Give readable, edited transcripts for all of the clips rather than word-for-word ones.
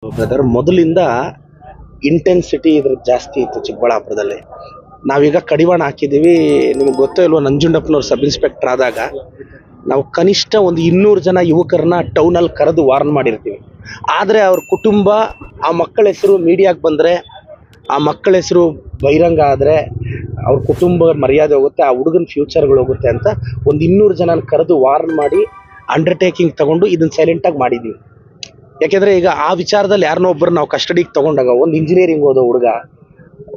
Brother, ಮೊದಲಿಂದ intensity ಇದ್ರ ಜಾಸ್ತಿ ಇತ್ತು ಚಿಕ್ಕಬಳ್ಳಾಪುರದಲ್ಲಿ. ನಾವೀಗ ಕಡಿವಾಣ ಹಾಕಿದ್ದೀವಿ. ನಿಮ್ಗೆ ಗೊತ್ತೋ ಇಲ್ವೋ, ನಂಜುಂಡಪ್ಪನವ್ರು ಸಬ್ ಇನ್ಸ್ಪೆಕ್ಟರ್ ಆದಾಗ ನಾವು ಕನಿಷ್ಠ ಒಂದು 200 ಜನ ಯುವಕರನ್ನ ಟೌನಲ್ಲಿ ಕರೆದು ವಾರ್ನ್ ಮಾಡಿರ್ತೀವಿ. ಆದರೆ ಅವ್ರ ಕುಟುಂಬ, ಆ ಮಕ್ಕಳ ಹೆಸರು ಮೀಡಿಯಾಗೆ ಬಂದರೆ, ಆ ಮಕ್ಕಳ ಹೆಸರು ಬಹಿರಂಗ ಆದರೆ ಅವ್ರ ಕುಟುಂಬ ಮರ್ಯಾದೆ ಹೋಗುತ್ತೆ, ಆ ಹುಡುಗನ ಫ್ಯೂಚರ್ಗಳು ಹೋಗುತ್ತೆ ಅಂತ ಒಂದು 200 ಜನನ ಕರೆದು ವಾರ್ನ್ ಮಾಡಿ ಅಂಡರ್ಟೇಕಿಂಗ್ ತಗೊಂಡು ಇದನ್ನು ಸೈಲೆಂಟಾಗಿ ಮಾಡಿದ್ದೀವಿ. ಯಾಕೆಂದರೆ ಈಗ ಆ ವಿಚಾರದಲ್ಲಿ ಯಾರನ್ನೋ ಒಬ್ಬರು ನಾವು ಕಸ್ಟಡಿಗೆ ತೊಗೊಂಡಾಗ, ಒಂದು ಇಂಜಿನಿಯರಿಂಗ್ ಓದೋ ಹುಡುಗ,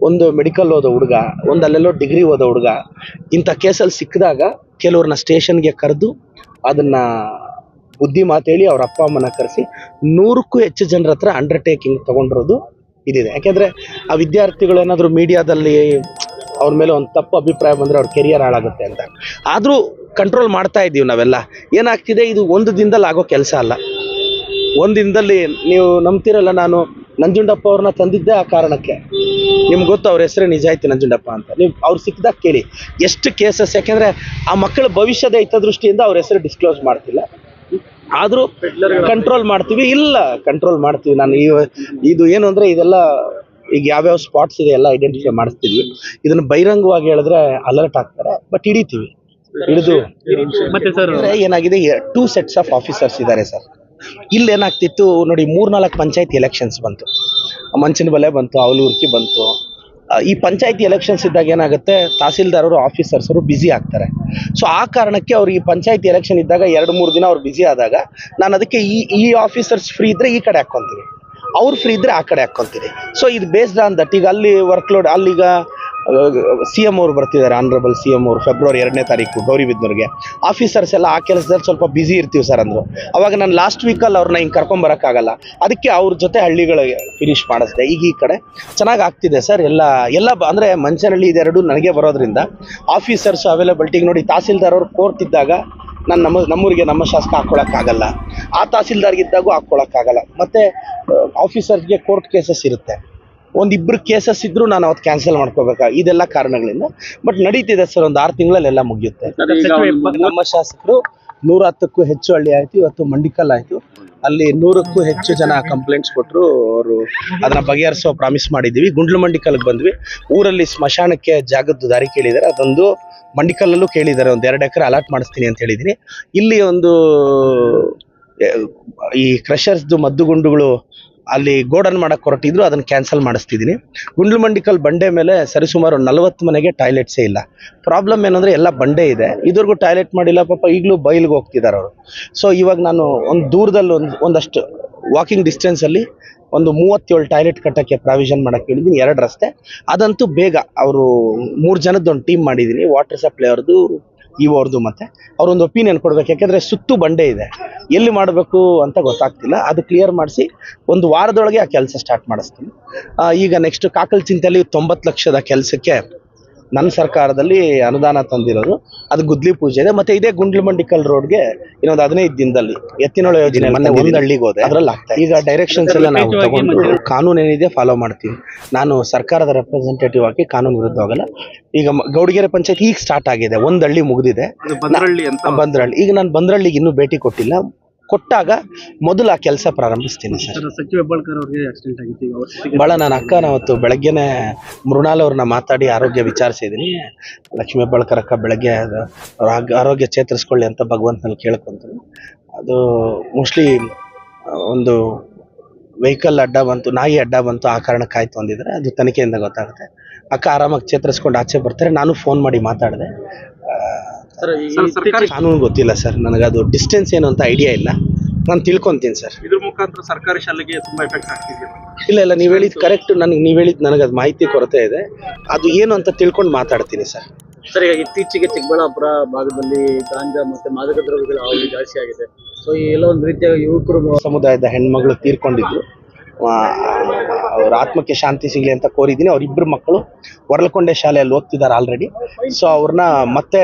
ಒಂದು ಮೆಡಿಕಲ್ ಓದೋ ಹುಡುಗ, ಒಂದು ಅಲ್ಲೆಲ್ಲೋ ಡಿಗ್ರಿ ಓದೋ ಹುಡುಗ, ಇಂಥ ಕೇಸಲ್ಲಿ ಸಿಕ್ಕಿದಾಗ ಕೆಲವ್ರನ್ನ ಸ್ಟೇಷನ್ಗೆ ಕರೆದು ಅದನ್ನು ಬುದ್ಧಿ ಮಾತೇಳಿ ಅವ್ರ ಅಪ್ಪ ಅಮ್ಮನ ಕರೆಸಿ 100ಕ್ಕೂ ಹೆಚ್ಚು ಜನರ ಹತ್ರ ಅಂಡರ್ಟೇಕಿಂಗ್ ತೊಗೊಂಡಿರೋದು ಇದಿದೆ. ಯಾಕೆಂದರೆ ಆ ವಿದ್ಯಾರ್ಥಿಗಳು ಏನಾದರೂ ಮೀಡಿಯಾದಲ್ಲಿ ಅವ್ರ ಮೇಲೆ ಒಂದು ತಪ್ಪು ಅಭಿಪ್ರಾಯ ಬಂದರೆ ಅವ್ರ ಕೆರಿಯರ್ ಹಾಳಾಗುತ್ತೆ ಅಂತ. ಆದರೂ ಕಂಟ್ರೋಲ್ ಮಾಡ್ತಾ ಇದ್ದೀವಿ ನಾವೆಲ್ಲ. ಏನಾಗ್ತಿದೆ, ಇದು ಒಂದು ದಿನದಲ್ಲಿ ಆಗೋ ಕೆಲಸ ಅಲ್ಲ. ಒಂದು ದಿನದಲ್ಲಿ ನೀವು ನಂಬ್ತಿರಲ್ಲ, ನಾನು ನಂಜುಂಡಪ್ಪ ಅವ್ರನ್ನ ತಂದಿದ್ದೆ ಆ ಕಾರಣಕ್ಕೆ. ನಿಮ್ಗೆ ಗೊತ್ತು ಅವ್ರ ಹೆಸರೇ ನಿಜಾಯ್ತಿ ನಂಜುಂಡಪ್ಪ ಅಂತ. ನೀವು ಅವ್ರು ಸಿಕ್ಕಿದಾಗ ಕೇಳಿ ಎಷ್ಟು ಕೇಸಸ್. ಯಾಕೆಂದರೆ ಆ ಮಕ್ಕಳ ಭವಿಷ್ಯದ ಹಿತದೃಷ್ಟಿಯಿಂದ ಅವ್ರ ಹೆಸರು ಡಿಸ್ಕ್ಲೋಸ್ ಮಾಡ್ತಿಲ್ಲ, ಆದರೂ ಕಂಟ್ರೋಲ್ ಮಾಡ್ತೀವಿ. ಇಲ್ಲ, ಕಂಟ್ರೋಲ್ ಮಾಡ್ತೀವಿ. ನಾನು ಇದು ಏನು ಅಂದರೆ, ಇದೆಲ್ಲ ಈಗ ಯಾವ್ಯಾವ ಸ್ಪಾಟ್ಸ್ ಇದೆ ಎಲ್ಲ ಐಡೆಂಟಿಫೈ ಮಾಡಿಸ್ತಿದ್ವಿ. ಇದನ್ನು ಬಹಿರಂಗವಾಗಿ ಹೇಳಿದ್ರೆ ಅಲರ್ಟ್ ಆಗ್ತಾರೆ, ಬಟ್ ಹಿಡಿತೀವಿ. ಹಿಡಿದು ಮತ್ತೆ ಸರ್ ಏನಾಗಿದೆ, 2 sets ಆಫ್ ಆಫೀಸರ್ಸ್ ಇದ್ದಾರೆ ಸರ್. ಇಲ್ಲಿ ಏನಾಗ್ತಿತ್ತು ನೋಡಿ, 3-4 ಪಂಚಾಯತಿ ಎಲೆಕ್ಷನ್ಸ್ ಬಂತು, ಮಂಚನಬಲೆ ಬಂತು, ಅವಲೂರ್ಕಿ ಬಂತು. ಈ ಪಂಚಾಯತಿ ಎಲೆಕ್ಷನ್ಸ್ ಇದ್ದಾಗ ಏನಾಗುತ್ತೆ, ತಹಸೀಲ್ದಾರರು ಆಫೀಸರ್ಸರು ಬ್ಯುಸಿ ಆಗ್ತಾರೆ. ಸೊ ಆ ಕಾರಣಕ್ಕೆ ಅವ್ರು ಈ ಪಂಚಾಯತಿ ಎಲೆಕ್ಷನ್ ಇದ್ದಾಗ 2-3 ದಿನ ಅವ್ರು ಬ್ಯುಸಿ ಆದಾಗ, ನಾನು ಅದಕ್ಕೆ ಈ ಆಫೀಸರ್ಸ್ ಫ್ರೀ ಇದ್ದರೆ ಈ ಕಡೆ ಹಾಕ್ಕೊತೀನಿ, ಅವ್ರು ಫ್ರೀ ಇದ್ದರೆ ಆ ಕಡೆ ಹಾಕ್ಕೊತೀನಿ. ಸೊ ಇದು ಬೇಸ್ಡ್ ಆನ್ ದಟ್. ಈಗ ಅಲ್ಲಿ ವರ್ಕ್ಲೋಡ್, ಅಲ್ಲಿಗ CM ಅವರು ಬರ್ತಿದ್ದಾರೆ, ಆನರಬಲ್ CM ಅವರು ಫೆಬ್ರವರಿ 2ನೇ ತಾರೀಕು ಗೌರಿಬಿದನೂರಿಗೆ. ಆಫೀಸರ್ಸ್ ಎಲ್ಲ ಆ ಕೆಲಸದಲ್ಲಿ ಸ್ವಲ್ಪ ಬ್ಯುಸಿ ಇರ್ತೀವಿ ಸರ್ ಅಂದರು. ಅವಾಗ ನಾನು ಲಾಸ್ಟ್ ವೀಕಲ್ಲಿ ಅವ್ರನ್ನ ಹಿಂಗೆ ಕರ್ಕೊಂಬರೋಕ್ಕಾಗಲ್ಲ, ಅದಕ್ಕೆ ಅವ್ರ ಜೊತೆ ಹಳ್ಳಿಗಳಿಗೆ ಫಿನಿಶ್ ಮಾಡಿಸಿದೆ. ಈಗ ಈ ಕಡೆ ಚೆನ್ನಾಗಿ ಆಗ್ತಿದೆ ಸರ್. ಎಲ್ಲ ಅಂದರೆ ಮಂಚನಹಳ್ಳಿ ಇದೆರಡು ನನಗೆ ಬರೋದ್ರಿಂದ ಆಫೀಸರ್ಸ್ ಅವೈಲಬಿಲಿಟಿಗೆ ನೋಡಿ. ತಹಸೀಲ್ದಾರ್ ಅವರು ಕೋರ್ಟ್ ಇದ್ದಾಗ ನಾನು ನಮ್ಮೂರಿಗೆ ನಮ್ಮ ಶಾಸಕ ಹಾಕ್ಕೊಳಕ್ಕಾಗಲ್ಲ, ಆ ತಹಸೀಲ್ದಾರ್ಗಿದ್ದಾಗೂ ಹಾಕ್ಕೊಳಕ್ಕಾಗಲ್ಲ. ಮತ್ತು ಆಫೀಸರ್ಸ್ಗೆ ಕೋರ್ಟ್ ಕೇಸಸ್ ಇರುತ್ತೆ, ಒಂದಿಬ್ಬರು ಕೇಸಸ್ ಇದ್ದರೂ ನಾನು ಅವತ್ತು ಕ್ಯಾನ್ಸಲ್ ಮಾಡ್ಕೋಬೇಕಾ. ಇದೆಲ್ಲ ಕಾರಣಗಳಿಂದ ಬಟ್ ನಡೀತಿದೆ ಸರ್. ಒಂದು 6 ತಿಂಗಳಲ್ಲೆಲ್ಲ ಮುಗಿಯುತ್ತೆ. ನಮ್ಮ ಶಾಸಕರು 110ಕ್ಕೂ ಹೆಚ್ಚು ಹಳ್ಳಿ ಆಯಿತು. ಇವತ್ತು ಮಂಡಿಕಲ್ ಆಯಿತು, ಅಲ್ಲಿ 100ಕ್ಕೂ ಹೆಚ್ಚು ಜನ ಕಂಪ್ಲೇಂಟ್ಸ್ ಕೊಟ್ಟರು. ಅವರು ಅದನ್ನು ಬಗೆಹರಿಸೋ ಪ್ರಾಮಿಸ್ ಮಾಡಿದ್ದೀವಿ. ಗುಂಡ್ಲು ಮಂಡಿಕಲ್ಗೆ ಬಂದ್ವಿ. ಊರಲ್ಲಿ ಸ್ಮಶಾನಕ್ಕೆ ಜಾಗದ ದಾರಿ ಕೇಳಿದ್ದಾರೆ, ಅದೊಂದು ಮಂಡಿಕಲ್ಲಲ್ಲೂ ಕೇಳಿದ್ದಾರೆ. ಒಂದು 2 ಎಕರೆ ಅಲಾಟ್ ಮಾಡಿಸ್ತೀನಿ ಅಂತ ಹೇಳಿದ್ದೀನಿ. ಇಲ್ಲಿ ಒಂದು ಈ ಕ್ರಷರ್ಸ್ದು ಮದ್ದುಗುಂಡುಗಳು ಅಲ್ಲಿ ಗೋಡನ್ ಮಾಡಕ್ಕೆ ಹೊರಟಿದ್ರು, ಅದನ್ನು ಕ್ಯಾನ್ಸಲ್ ಮಾಡಿಸ್ತಿದ್ದೀನಿ. ಗುಂಡ್ಲು ಮಂಡಿಕಲ್ ಬಂಡೆ ಮೇಲೆ ಸರಿಸುಮಾರು 40 ಮನೆಗೆ ಟಾಯ್ಲೆಟ್ಸೇ ಇಲ್ಲ. ಪ್ರಾಬ್ಲಮ್ ಏನಂದರೆ ಎಲ್ಲ ಬಂಡೆ ಇದೆ, ಇದುವರೆಗೂ ಟಾಯ್ಲೆಟ್ ಮಾಡಿಲ್ಲ ಪಾಪ. ಈಗಲೂ ಬೈಲ್ಗೆ ಹೋಗ್ತಿದ್ದಾರೆ ಅವರು. ಸೊ ಇವಾಗ ನಾನು ಒಂದು ದೂರದಲ್ಲಿ ಒಂದಷ್ಟು ವಾಕಿಂಗ್ ಡಿಸ್ಟೆನ್ಸಲ್ಲಿ ಒಂದು 37 ಟಾಯ್ಲೆಟ್ ಕಟ್ಟೋಕ್ಕೆ ಪ್ರಾವಿಷನ್ ಮಾಡೋಕ್ಕೆ ಹೇಳಿದ್ದೀನಿ. 2 ರಸ್ತೆ ಅದಂತೂ ಬೇಗ. ಅವರು 3 ಜನದ್ದು ಒಂದು ಟೀಮ್ ಮಾಡಿದ್ದೀನಿ, ವಾಟರ್ ಸಪ್ಲೈ ಅವ್ರದ್ದು, ಅವ್ರದ್ದು, ಮತ್ತು ಅವರೊಂದು ಒಪಿನಿಯನ್ ಕೊಡಬೇಕು. ಯಾಕೆಂದರೆ ಸುತ್ತು ಬಂಡೆ ಇದೆ, ಎಲ್ಲಿ ಮಾಡಬೇಕು ಅಂತ ಗೊತ್ತಾಗ್ತಿಲ್ಲ. ಅದು ಕ್ಲಿಯರ್ ಮಾಡಿಸಿ ಒಂದು ವಾರದೊಳಗೆ ಆ ಕೆಲಸ ಸ್ಟಾರ್ಟ್ ಮಾಡಿಸ್ತೀನಿ. ಈಗ ನೆಕ್ಸ್ಟ್ ಕಾಕಲ್ ಚಿಂತೆಯಲ್ಲಿ 90 ಲಕ್ಷದ ಕೆಲಸಕ್ಕೆ ನನ್ನ ಸರ್ಕಾರದಲ್ಲಿ ಅನುದಾನ ತಂದಿರೋದು, ಅದು ಗುದ್ಲಿ ಪೂಜೆ ಇದೆ. ಮತ್ತು ಇದೇ ಗುಂಡ್ಲು ಮಂಡಿಕಲ್ ರೋಡ್ಗೆ ಇನ್ನೊಂದು 15 ದಿನದಲ್ಲಿ ಎತ್ತಿನೊಳ ಯೋಜನೆ ಮೊನ್ನೆ ಒಂದು ಹಳ್ಳಿಗೆ ಹೋದೆ, ಅದರಲ್ಲಿ ಆಗ್ತಾ. ಈಗ ಡೈರೆಕ್ಷನ್ಸ್ ಎಲ್ಲ ನಾವು ತಗೊಂಡು ಕಾನೂನು ಏನಿದೆ ಫಾಲೋ ಮಾಡ್ತೀವಿ. ನಾನು ಸರ್ಕಾರದ ರೆಪ್ರೆಸೆಂಟೇಟಿವ್ ಆಗಿ ಕಾನೂನು ವಿರುದ್ಧ ಹೋಗಲ್ಲ. ಈಗ ಗೌಡಿಗೆರೆ ಪಂಚಾಯತ್ ಈಗ ಸ್ಟಾರ್ಟ್ ಆಗಿದೆ, ಒಂದು ಹಳ್ಳಿ ಮುಗಿದಿದೆ, ಬಂದ್ರಳ್ಳಿ. ಈಗ ನಾನು ಬಂದ್ರಳ್ಳಿಗೆ ಇನ್ನೂ ಭೇಟಿ ಕೊಟ್ಟಿಲ್ಲ, ಕೊಟ್ಟಾಗ ಮೊದಲು ಆ ಕೆಲಸ ಪ್ರಾರಂಭಿಸ್ತೀನಿ ಸರ್. ಸಚಿವ ಹೆಬ್ಬಾಳ್ಕರ್ ಅವರಿಗೆ ಆಕ್ಸಿಡೆಂಟ್ ಆಗಿತ್ತು ಭಾಳ. ನನ್ನ ಅಕ್ಕನ ಅವತ್ತು ಬೆಳಗ್ಗೆನೆ ಮೃಣಾಲ್ ಅವ್ರನ್ನ ಮಾತಾಡಿ ಆರೋಗ್ಯ ವಿಚಾರಿಸಿದ್ದೀನಿ. ಲಕ್ಷ್ಮೀ ಹೆಬ್ಬಾಳ್ಕರ್ ಅಕ್ಕ ಬೆಳಗ್ಗೆ ಆರೋಗ್ಯ ಚೇತರಿಸ್ಕೊಳ್ಳಿ ಅಂತ ಭಗವಂತನಲ್ಲಿ ಕೇಳ್ಕೊಂತೀನಿ. ಅದು ಮೋಸ್ಟ್ಲಿ ಒಂದು ವೆಹಿಕಲ್ ಅಡ್ಡ ಬಂತು, ನಾಯಿ ಅಡ್ಡ ಬಂತು, ಆ ಕಾರಣಕ್ಕಾಯ್ತು ಅಂದಿದ್ರೆ ಅದು ತನಿಖೆಯಿಂದ ಗೊತ್ತಾಗುತ್ತೆ. ಅಕ್ಕ ಆರಾಮಾಗಿ ಚೇತರಿಸ್ಕೊಂಡು ಆಚೆ ಬರ್ತಾರೆ. ನಾನು ಫೋನ್ ಮಾಡಿ ಮಾತಾಡಿದೆ. ಕಾನೂನು ಗೊತ್ತಿಲ್ಲ ಸರ್ ನನಗೆ, ಅದು ಡಿಸ್ಟೆನ್ಸ್ ಏನು ಅಂತ ಐಡಿಯಾ ಇಲ್ಲ. ನಾನು ತಿಳ್ಕೊತೀನಿ ಸರ್. ಇದ್ರ ಮುಖಾಂತರ ಸರ್ಕಾರಿ ಶಾಲೆಗೆ ತುಂಬಾ ಎಫೆಕ್ಟ್ ಆಗ್ತಿದೆ. ಇಲ್ಲ, ನೀವು ಹೇಳಿದ್ದು ಕರೆಕ್ಟ್. ನೀವು ಹೇಳಿದ್ದು ನನಗೆ ಅದು ಮಾಹಿತಿ ಕೊರತೆ ಇದೆ, ಅದು ಏನು ಅಂತ ತಿಳ್ಕೊಂಡು ಮಾತಾಡ್ತೀನಿ ಸರ್. ಸರ್, ಈಗ ಇತ್ತೀಚೆಗೆ ಚಿಕ್ಕಬಳ್ಳಾಪುರ ಭಾಗದಲ್ಲಿ ಗಾಂಜಾ ಮತ್ತು ಮಾದಕ ದ್ರವ್ಯಗಳ ಹಾವಳಿ ಜಾಸ್ತಿ ಆಗಿದೆ. ಸೊ ಎಲ್ಲ ಒಂದು ರೀತಿಯ ಯುವಕರು, ಸಮುದಾಯದ ಹೆಣ್ಮಗಳು ತೀರ್ಕೊಂಡಿದ್ರು. ಅವ್ರ ಆತ್ಮಕ್ಕೆ ಶಾಂತಿ ಸಿಗಲಿ ಅಂತ ಕೋರಿದ್ದೀನಿ. ಅವರಿಬ್ಬರು ಮಕ್ಕಳು ಹೊರಲಕೊಂಡೆ ಶಾಲೆಯಲ್ಲಿ ಓದ್ತಿದ್ದಾರೆ ಆಲ್ರೆಡಿ. ಸೊ ಅವ್ರನ್ನ ಮತ್ತೆ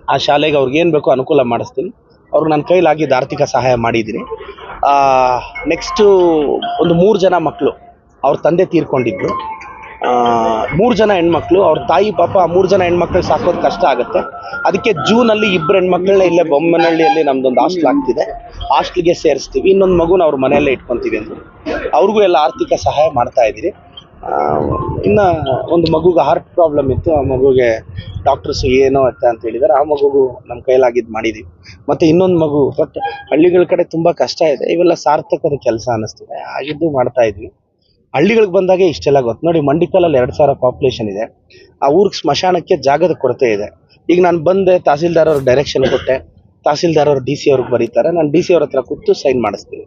ಆ ಶಾಲೆಗೆ ಅವ್ರಿಗೇನು ಬೇಕೋ ಅನುಕೂಲ ಮಾಡಿಸ್ತೀನಿ. ಅವ್ರಿಗೆ ನನ್ನ ಕೈಲಾಗಿದ್ದು ಆರ್ಥಿಕ ಸಹಾಯ ಮಾಡಿದ್ದೀನಿ. ನೆಕ್ಸ್ಟು ಒಂದು 3 ಜನ ಮಕ್ಕಳು ಅವ್ರ ತಂದೆ ತೀರ್ಕೊಂಡಿದ್ರು. 3 ಜನ ಹೆಣ್ಮಕ್ಳು, ಅವ್ರ ತಾಯಿ ಪಾಪ ಆ 3 ಜನ ಹೆಣ್ಮಕ್ಳು ಸಾಕೋದು ಕಷ್ಟ ಆಗುತ್ತೆ. ಅದಕ್ಕೆ ಜೂನಲ್ಲಿ 2 ಹೆಣ್ಮಕ್ಳನ್ನ ಇಲ್ಲೇ ಬೊಮ್ಮನಹಳ್ಳಿಯಲ್ಲಿ ನಮ್ದೊಂದು ಹಾಸ್ಟೆಲ್ ಆಗ್ತಿದೆ, ಹಾಸ್ಟೆಲ್ಗೆ ಸೇರಿಸ್ತೀವಿ. ಇನ್ನೊಂದು ಮಗುನ ಅವ್ರ ಮನೆಯಲ್ಲೇ ಇಟ್ಕೊತೀವಿ ಅಂದರು. ಅವ್ರಿಗೂ ಎಲ್ಲ ಆರ್ಥಿಕ ಸಹಾಯ ಮಾಡ್ತಾ ಇದ್ದೀರಿ. ಇನ್ನು ಒಂದು ಮಗುಗೆ ಹಾರ್ಟ್ ಪ್ರಾಬ್ಲಮ್ ಇತ್ತು, ಆ ಮಗುಗೆ ಡಾಕ್ಟರ್ಸ್ ಏನೋ ಅಂತ ಹೇಳಿದ್ದಾರೆ. ಆ ಮಗುಗೂ ನಮ್ಮ ಕೈಲಾಗಿದ್ದು ಮಾಡಿದ್ದೀವಿ. ಮತ್ತು ಇನ್ನೊಂದು ಮಗು, ಬಟ್ ಹಳ್ಳಿಗಳ ಕಡೆ ತುಂಬ ಕಷ್ಟ ಇದೆ, ಇವೆಲ್ಲ ಸಾರ್ಥಕದ ಕೆಲಸ ಅನ್ನಿಸ್ತಿದೆ, ಆಗಿದ್ದು ಮಾಡ್ತಾ ಇದ್ವಿ. ಹಳ್ಳಿಗಳಿಗೆ ಬಂದಾಗೆ ಇಷ್ಟೆಲ್ಲ ಗೊತ್ತು ನೋಡಿ. ಮಂಡಿಕಲಲ್ಲಿ 2000 ಪಾಪ್ಯುಲೇಷನ್ ಇದೆ. ಆ ಊರಿಗೆ ಸ್ಮಶಾನಕ್ಕೆ ಜಾಗದ ಕೊರತೆ ಇದೆ. ಈಗ ನಾನು ಬಂದೆ, ತಹಸೀಲ್ದಾರ್ ಅವ್ರಿಗೆ ಡೈರೆಕ್ಷನ್ ಕೊಟ್ಟೆ, ತಹಸೀಲ್ದಾರ್ ಅವರು DC ಅವ್ರಿಗೆ ಬರೀತಾರೆ, ನಾನು DC ಅವ್ರ ಹತ್ರ ಕೂತು ಸೈನ್ ಮಾಡಿಸ್ತೀನಿ.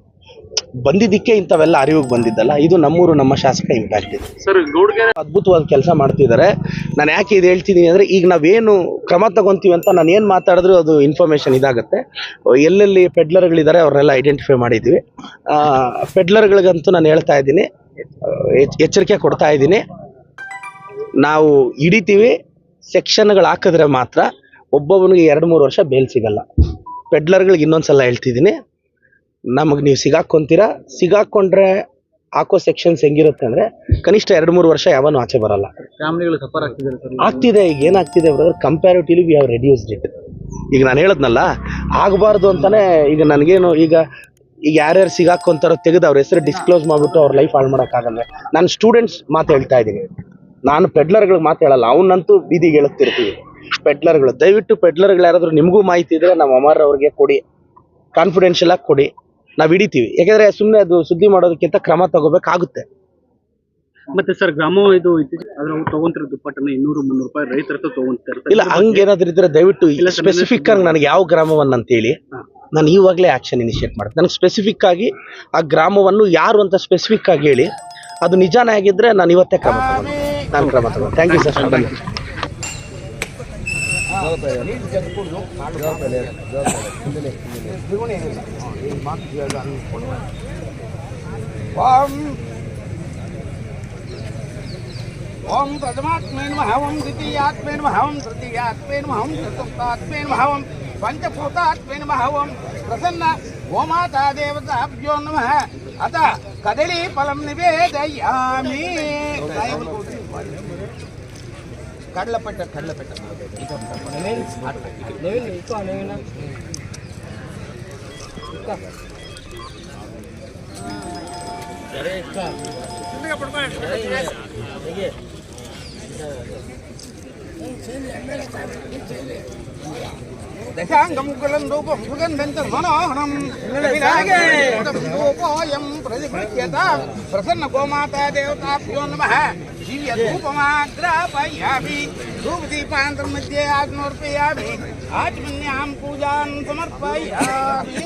ಬಂದಿದ್ದಕ್ಕೆ ಇಂಥವೆಲ್ಲ ಅರಿವಿಗೆ ಬಂದಿದ್ದಲ್ಲ, ಇದು ನಮ್ಮೂರು, ನಮ್ಮ ಶಾಸಕ ಇಂಪ್ಯಾಕ್ಟ್ ಇದೆ ಸರ್. ಗೌಡ್ಗೆರೆ ಅದ್ಭುತವಾದ ಕೆಲಸ ಮಾಡ್ತಿದ್ದಾರೆ. ನಾನು ಯಾಕೆ ಇದು ಹೇಳ್ತಿದ್ದೀನಿ ಅಂದರೆ, ಈಗ ನಾವೇನು ಕ್ರಮ ತಗೊತೀವಿ ಅಂತ ನಾನು ಏನು ಮಾತಾಡಿದ್ರು ಅದು ಇನ್ಫಾರ್ಮೇಷನ್ ಇದಾಗುತ್ತೆ. ಎಲ್ಲೆಲ್ಲಿ ಪೆಡ್ಲರ್ಗಳಿದ್ದಾರೆ ಅವ್ರನ್ನೆಲ್ಲ ಐಡೆಂಟಿಫೈ ಮಾಡಿದ್ವಿ. ಪೆಡ್ಲರ್ಗಳಿಗಂತೂ ನಾನು ಹೇಳ್ತಾ ಇದ್ದೀನಿ, ಎಚ್ಚರಿಕೆ ಕೊಡ್ತಾ ಇದ್ದೀನಿ, ನಾವು ಹಿಡಿತೀವಿ. ಸೆಕ್ಷನ್ಗಳು ಹಾಕಿದ್ರೆ ಮಾತ್ರ ಒಬ್ಬೊಬ್ಬನಿಗೆ 2-3 ವರ್ಷ ಬೇಲ್ ಸಿಗಲ್ಲ. ಪೆಡ್ಲರ್ಗಳಿಗೆ ಇನ್ನೊಂದ್ಸಲ ಹೇಳ್ತಿದ್ದೀನಿ, ನಮಗೆ ನೀವು ಸಿಗಾಕೊಂಡ್ರೆ ಹಾಕೋ ಸೆಕ್ಷನ್ಸ್ ಹೆಂಗಿರುತ್ತೆ ಅಂದರೆ, ಕನಿಷ್ಠ 2-3 ವರ್ಷ ಯಾವನು ಆಚೆ ಬರಲ್ಲ. ಫ್ಯಾಮಿಲಿಗಳು ಸಫರ್ ಆಗ್ತಿದ್ದಾರೆ ಸರ್. ಆಗ್ತಿದೆ. ಈಗ ಏನಾಗ್ತಿದೆ brother, comparatively we have reduced it. ಈಗ ನಾನು ಹೇಳದ್ನಲ್ಲ, ಆಗಬಾರ್ದು ಅಂತಾನೆ. ಈಗ ನನಗೇನು, ಈಗ ಯಾರ್ಯಾರು ಸಿಗಾಕೊಂತಾರೋ ತೆಗೆದು ಅವ್ರ ಹೆಸರು ಡಿಸ್ಕ್ಲೋಸ್ ಮಾಡಿಬಿಟ್ಟು ಅವ್ರ ಲೈಫ್ ಹಾಳು ಮಾಡೋಕ್ಕಾಗಲ್ಲ. ನಾನು ಸ್ಟೂಡೆಂಟ್ಸ್ ಮಾತು ಹೇಳ್ತಾ ಇದ್ದೀನಿ, ನಾನು ಪೆಡ್ಲರ್ಗಳಿಗೆ ಮಾತು ಹೇಳಲ್ಲ. ಅವನ್ನಂತೂ ಬೀದಿಗೆ ಎಳುತ್ತಿರ್ತೀವಿ. ಪೆಡ್ಲರ್ಗಳು, ದಯವಿಟ್ಟು ಪೆಡ್ಲರ್ಗಳು ಯಾರಾದರೂ ನಿಮಗೂ ಮಾಹಿತಿ ಇದ್ದರೆ ನಮ್ಮ ಅಮರ್ ಅವ್ರಿಗೆ ಕೊಡಿ, ಕಾನ್ಫಿಡೆನ್ಷಿಯಲ್ ಆಗಿ ಕೊಡಿ, ನಾವು ಹಿಡಿತೀವಿ. ಯಾಕೆಂದರೆ ಸುಮ್ಮನೆ ಅದು ಸುದ್ದಿ ಮಾಡೋದಕ್ಕಿಂತ ಕ್ರಮ ತಗೋಬೇಕಾಗುತ್ತೆ. ಮತ್ತೆ ಸರ್, ಗ್ರಾಮ ಇದು ಇತ್ತೀಚೆಗೆ ಆದ್ರೆ ಅವ್ರು ತಗೊಂತಿರೋ ದುಪ್ಪಟ್ಟನ್ನ 200-300 ರೂಪಾಯಿ ರೈತರ ಹತ್ರ ತಗೊಂತಾರೆ. ಇಲ್ಲ, ಹಂಗೇನಾದ್ರೂ ಇದ್ರೆ ದಯವಿಟ್ಟು ಸ್ಪೆಸಿಫಿಕ್ ಆಗಿ ನನಗೆ ಯಾವ ಗ್ರಾಮವನ್ನು ಅಂತೇಳಿ ನಾನು ಇವಾಗಲೇ ಆ್ಯಕ್ಷನ್ ಇನಿಷಿಯೇಟ್ ಮಾಡ್ತೀನಿ. ನನಗೆ ಸ್ಪೆಸಿಫಿಕ್ ಆಗಿ ಆ ಗ್ರಾಮವನ್ನು ಯಾರು ಅಂತ ಸ್ಪೆಸಿಫಿಕ್ ಆಗಿ ಹೇಳಿ, ಅದು ನಿಜಾನೇ ಆಗಿದ್ರೆ ನಾನು ಇವತ್ತೇ ಕ್ರಮ ತಗೊಂಡು. Thank you sir. ಬನ್ನಿ. ओम प्रथमात्मे नमः, ओम द्वितीयात्मे नमः, ओम तृतीयात्मे नमः, ओम चतुर्थात्मे नमः, ओम पंचभूतात्मे नमः, ओम प्रसन्न गोमाता देवताभ्यो नमः। अतः कदली फलं निवेदयामि। कडलपट्ट दशांगम कुलं रूपं सुगन्धं मनोहरं विरागेयं प्रतिपृच्छ्यता प्रसन्न गोमाता देवताभ्यो नमः। दिव्यधूपमाग्रापयामि, धूपदीपान्तरं मध्ये आग्नोर्पयामि, आचमन्यां पूजां समर्पयामि।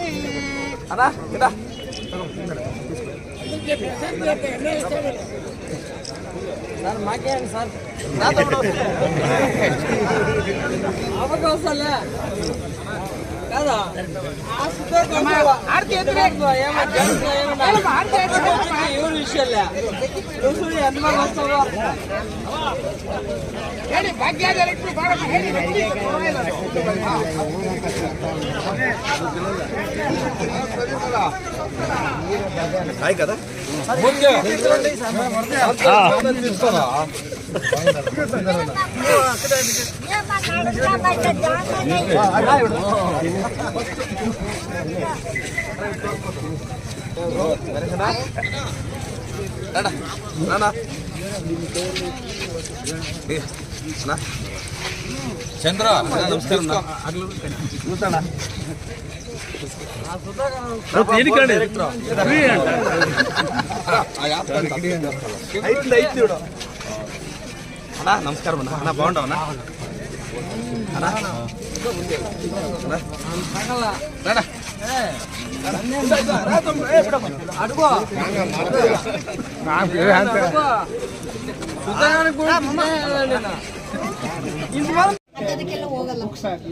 अदा इदा सर मागे सर అవకాశాలే కదా ఆర్తి ఎదురేదో ఆర్తి ఎవరు విషయాలే చూసి ఎంతమంది వస్తావో ಹೇಳಿ ಭಾಗ್ಯದಲ್ಲಿಟ್ಟು ಬಾರಮ್ಮ ಹೇಳಿ ಹಾಯ್ కదా ಚಂದ್ರ ನಮಸ್ಕಾರ అన్నా నమస్కారం అన్న. అన్న బాగుంటావు అన్న? అడుగు ಅದಕ್ಕೆಲ್ಲ ಹೋಗಲ್ಲ. ಬುಕ್ಸ್ ಹಾಕಿ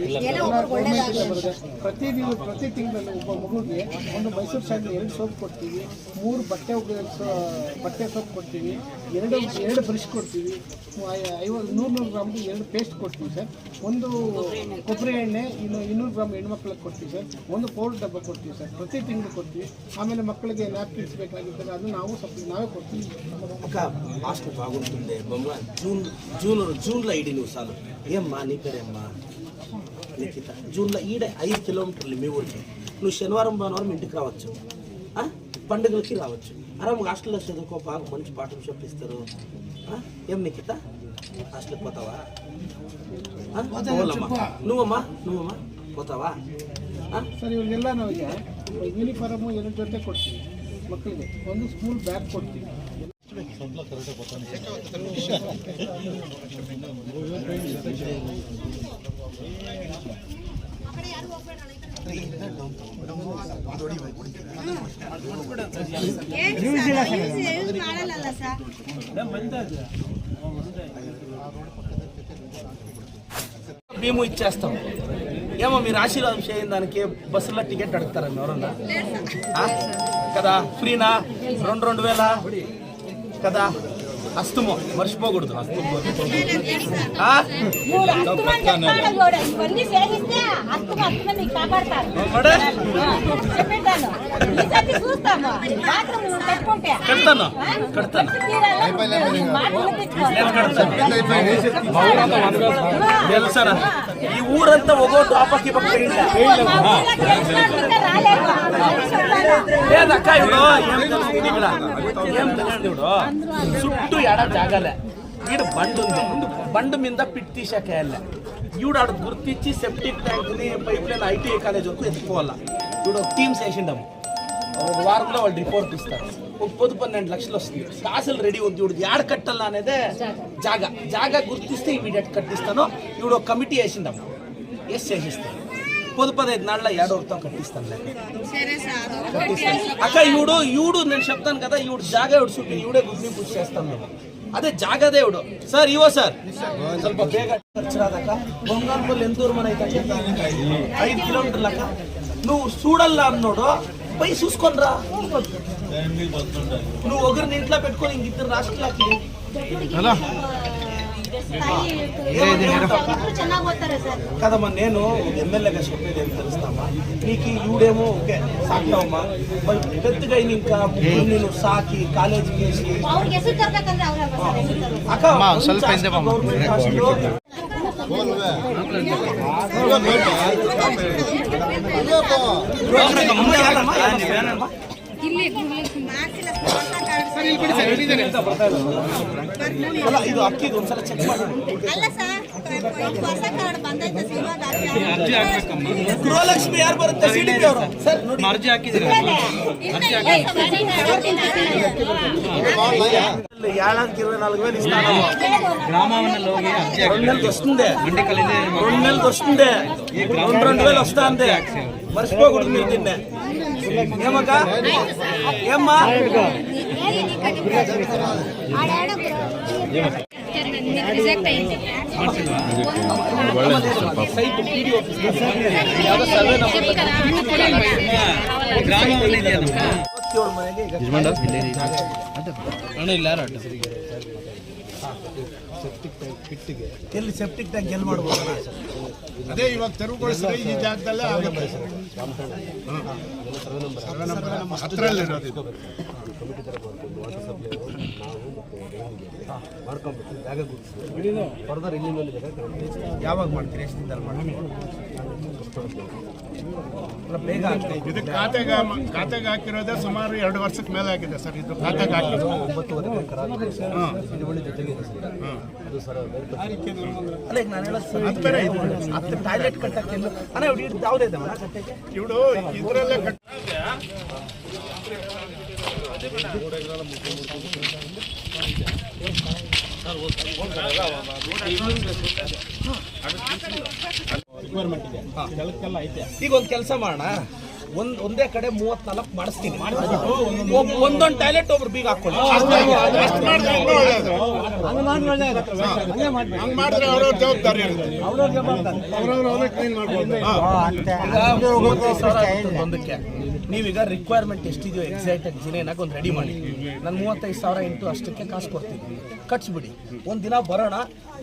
ಪ್ರತಿ ತಿಂಗಳಲ್ಲಿ ಒಬ್ಬ ಮಗುಗೆ ಒಂದು ಮೈಸೂರು ಸ್ಯಾಂಡಲ್ 2 ಸೋಪ್ ಕೊಡ್ತೀವಿ, 3 ಬಟ್ಟೆ ಸೋಪ್ ಕೊಡ್ತೀವಿ, 2 ಬ್ರಷ್ ಕೊಡ್ತೀವಿ, 100 ಗ್ರಾಮ್ಗೆ 2 ಪೇಸ್ಟ್ ಕೊಡ್ತೀವಿ ಸರ್, ಒಂದು ಕೊಬ್ಬರಿ ಎಣ್ಣೆ 200 ಗ್ರಾಮ್ ಹೆಣ್ಮಕ್ಳಿಗೆ ಕೊಡ್ತೀವಿ ಸರ್, ಒಂದು ಪೌಡರ್ ಡಬ್ಬ ಕೊಡ್ತೀವಿ ಸರ್, ಪ್ರತಿ ತಿಂಗಳು ಕೊಡ್ತೀವಿ. ಆಮೇಲೆ ಮಕ್ಕಳಿಗೆ ನ್ಯಾಪ್ಕಿನ್ಸ್ ಬೇಕಾಗಿರ್ತದೆ, ಅದು ನಾವೇ ಕೊಡ್ತೀವಿ. ఒక హాస్టల్ బాగుంటుంది బొమ్మ జూన్లో ఈడి నువ్వు చాలు ఏమ్మా నీ పేరేమ్మా నిఖిత. జూన్లో ఈడే 5 కిలోమీటర్లు మీ ఊరికి. నువ్వు శనివారం భానువారం ఇంటికి రావచ్చు, పండుగలకి రావచ్చు. ఆరాము హాస్టల్లో చదువుకో, బాగా మంచి పాఠం చెప్పిస్తారు. ఏం నిఖిత హాస్టల్కి పోతావా? నువ్వమ్మా పోతావా? ಸರ್ ಇವ್ರಿಗೆಲ್ಲ ನಾವೀಗ ಯೂನಿಫಾರ್ಮು 2 ಜೊತೆ ಕೊಡ್ತೀವಿ ಮಕ್ಕಳಿಗೆ, ಒಂದು ಸ್ಕೂಲ್ ಬ್ಯಾಗ್ ಕೊಡ್ತೀವಿ. మేము ఇచ్చేస్తాం. ఏమో మీరు ఆశీర్వాదం చేయని దానికి బస్సులో టికెట్ అడుగుతారా ఎవరన్నా? కదా ఫ్రీనా? 2,000 కదా. హస్తము మర్చిపోకూడదు. తెలుసారా ఈ ఊరంతా ఒక్కోటి ఆపకి లేదక్క. ఇప్పుడు ఏం తెలియదు, ఇప్పుడు చుట్టూ ఎడ జాగాలే. ఈడ బండి ఉంది, బండి మీద పిట్ తీసాకేయాలి. ఈవిడ ఆడ గుర్తించి సెప్టిక్ ట్యాంక్ని పైప్ లైన్ ఐటీఐ కాలేజ్ వరకు ఎత్తుకోవాలా. ఇప్పుడు ఒక టీమ్స్ వేసిండాము, ఒక వారంలో వాళ్ళు రిపోర్ట్ ఇస్తారు. ఒక 12 లక్షలు వస్తుంది. కాసులు రెడీ ఉంది. ఇప్పుడు ఏడ కట్టాలా అనేదే జాగా గుర్తిస్తే ఇమీడియట్ కట్టిస్తాను. ఇప్పుడు ఒక కమిటీ వేసిండాము, చేసిస్తాను. 15 నాళ్ళ ఏడవరితో కట్టిస్తాను. అక్క ఈవుడు నేను చెప్తాను కదా, ఈవుడు జాగా ఇవుడు చుట్టూ ఈవిడే గుడ్ని పూజ చేస్తాను మేము. అదే జాగాదే ఇవుడు. సార్ ఇవో సార్ ಸ್ವಲ್ಪ ಬೇಗ ಖರ್ಚು రాదక్క. బొంగాల్పల్లి ఎంత దూరం అయితే 5 కిలోమీటర్లు అక్క. నువ్వు చూడల్లా అన్నోడు పోయి చూసుకొని రా. నువ్వు ఒకరిని ఇంట్లో పెట్టుకొని ఇంకిద్దరు రాష్ట్రాలకి కదమ్మా. నేను ఎమ్మెల్యేగా చెప్పేది ఏం తెలుస్తామా, నీకు ఈవిడేమో ఓకే సాకుతావమ్మా, పెద్దగా ఇంకా నేను సాకి కాలేజీకి వేసి అక్క గవర్నమెంట్ హాస్టల్లో ಇದು ಅಕ್ಕಿದು ಒಂದ್ಸಲ ಚೆಕ್ ಮಾಡಿ. ಗೃಹಲಕ್ಷ್ಮಿ ಯಾರು ಬರುತ್ತೆ? ಸಿಡಿಪಿ ಅವರು ಸರ್ ನೋಡಿ ಅರ್ಜಿ ಹಾಕಿದ್ರೆ 24,000 ఇస్తాను. 2 నెలలకు వస్తుంది, 2 నెలలకు వస్తుంది, 2,000 వస్తుంది. మర్చిపోకూడదు మీరు తిన్నే. ఏమక్క ఏమ్మా సైట్ PDO ಸರ್ವೆ ಎಲ್ಲಿ ಸೆಪ್ಟಿಕ್ ಟ್ಯಾಂಕ್ ಎಲ್ಲಿ ಮಾಡ್ಬೋದು? ಅದೇ ಇವಾಗ ತೆರವುಗೊಳಿಸಿದ್ರೆ ಈ ಜಾಗದಲ್ಲೇ ಆಗುತ್ತೆ. ಹತ್ರಲ್ಲಿರೋದು ಮಾಡ್ಕೊಂಡ್ಬಿಟ್ಟು ಜಾಗ ಗುರುತಿಸಿ ಫರ್ದರ್ ಇಲ್ಲಿಂದ ಯಾವಾಗ ಮಾಡ್ತೀರಿ? ಎಷ್ಟು ದಿನದಲ್ಲಿ ಮಾಡ್ತೀರಿ? ಬೇಗ ಇದು ಖಾತೆಗೆ ಹಾಕಿರೋದೇ ಸುಮಾರು 2 ವರ್ಷಕ್ಕೆ ಮೇಲೆ ಆಗಿದೆ ಸರ್. ಇದು ಖಾತೆಗೆ ಹಾಕಿರೋದು 9 ಎಕರೆ ಜೊತೆಗೆ ಅದು ಸರ್ ಅಲ್ಲ. ಈಗ ನಾನು ಹೇಳೋದು 10 ಟಾಯ್ಲೆಟ್ ಕಟ್ಟಕ್ಕೆ ಅಣ್ಣ ಇವ್ರು ಯಾವುದೇ ಇದೆ ಅಣ್ಣ ಕಟ್ಟಕ್ಕೆ? ಇವರು ಇದರಲ್ಲೇ ಈಗ ಒಂದು ಕೆಲಸ ಮಾಡೋಣ, ಒಂದೇ ಕಡೆ 34 ಮಾಡಿಸ್ತೀನಿ. ಒಂದೊಂದು ಟಾಯ್ಲೆಟ್ ಒಬ್ರು ಬೀಗ ಹಾಕೊಳ್ಳಿ. ಒಂದಕ್ಕೆ ನೀವೀಗ ರಿಕ್ವೈರ್ಮೆಂಟ್ ಎಷ್ಟಿದೆಯೋ ಎಕ್ಸಾಕ್ಟ್ ಆಗಿ ಜಿನೇನಾಗ ಒಂದು ರೆಡಿ ಮಾಡಿ. ನಾನು 35,000 ಇಂಟು ಅಷ್ಟಕ್ಕೆ ಕಾಸು ಕೊಡ್ತೀನಿ, ಕಟ್ಸ್ಬಿಡಿ. ಒಂದ್ ದಿನ ಬರೋಣ,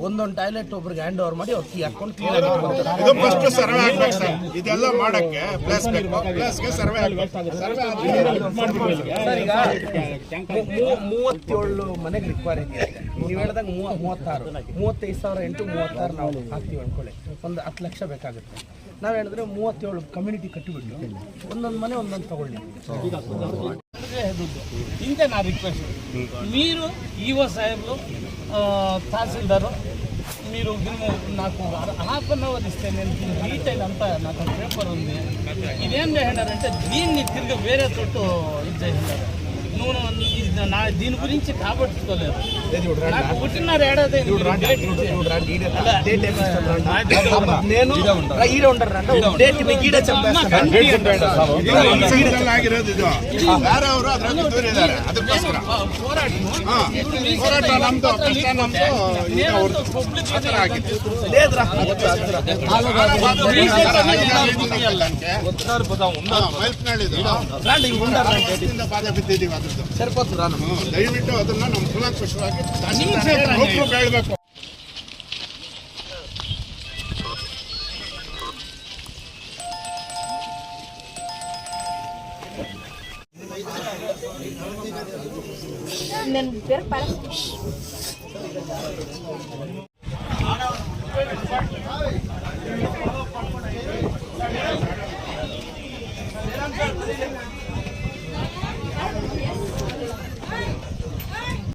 ಒಂದೊಂದು ಟಾಯ್ಲೆಟ್ ಒಬ್ರಿಗೆ ಹ್ಯಾಂಡ್ ಓವರ್ ಮಾಡಿ ಅವ್ರು ಕೀ ಹಾಕೊಂಡು ಕ್ಲೀನ್ ಆಗಿ ಇದೆಲ್ಲ ಮಾಡಕ್ಕೆ ಪ್ಲೇಸ್ ಬೇಕು. ಪ್ಲೇಸ್ಗೆ ಸರ್ವೆ ಸರ್, ಈಗ 37 ಮನೆಗೆ ರಿಕ್ವೈರ್ ಇದೆ. ನೀವು ಹೇಳಿದಾಗ 36, 35,000 ಇಂಟು 36 ನಾವು ಹಾಕ್ತೀವಿ ಅನ್ಕೊಳ್ಳಿ, ಒಂದು 10 ಲಕ್ಷ ಬೇಕಾಗುತ್ತೆ. ನಾವು ಹೇಳಿದ್ರೆ 37 ಕಮ್ಯುನಿಟಿ ಕಟ್ಟಿಬಿಟ್ಟು ಒಂದೊಂದು ಮನೆ ಒಂದೊಂದು ತಗೊಳ್ಳಿ. ఇంతే నా రిక్వెస్ట్. మీరు ఈవో సాహెబ్లు తహసీల్దారు మీరు నాకు హాఫ్ అన్ అవర్ ఇస్తే నేను దీన్ని డీటెయిల్ అంతా నాకు పేపర్ ఉంది. ఇదేం చేయండారంటే దీన్ని తిరిగి వేరే చోటు ఇది చేసినారు. నువ్వు నా దీని గురించి కాబట్టుకోలేదు. నాకు 1.5 ఏడాది నేను ఈడ ఉండరంటే డేట్ మీకు ఈడ చెప్పేస్తాను. ಆಗಿರೋದು ಇದು ಬೇರೆ ಅವರು ಅದ್ರಲ್ಲಿ ದೂರಿದ್ದಾರೆ. ಅದಕ್ಕೋಸ್ಕರ ಹೋರಾಟ ನಮ್ದು, ಕಷ್ಟ ನಮ್ದು. లేదురా ಬಾಧೆ ಬಿದ್ದಿದ್ದೀವಿ. ಅದ್ರದ್ದು సరిపోతుందా? ದಯವಿಟ್ಟು ಅದನ್ನ ನಮ್ಮ ಕುಲಂಕುಷವಾಗಿ ಹೇಳ್ಬೇಕು. నేను పేరు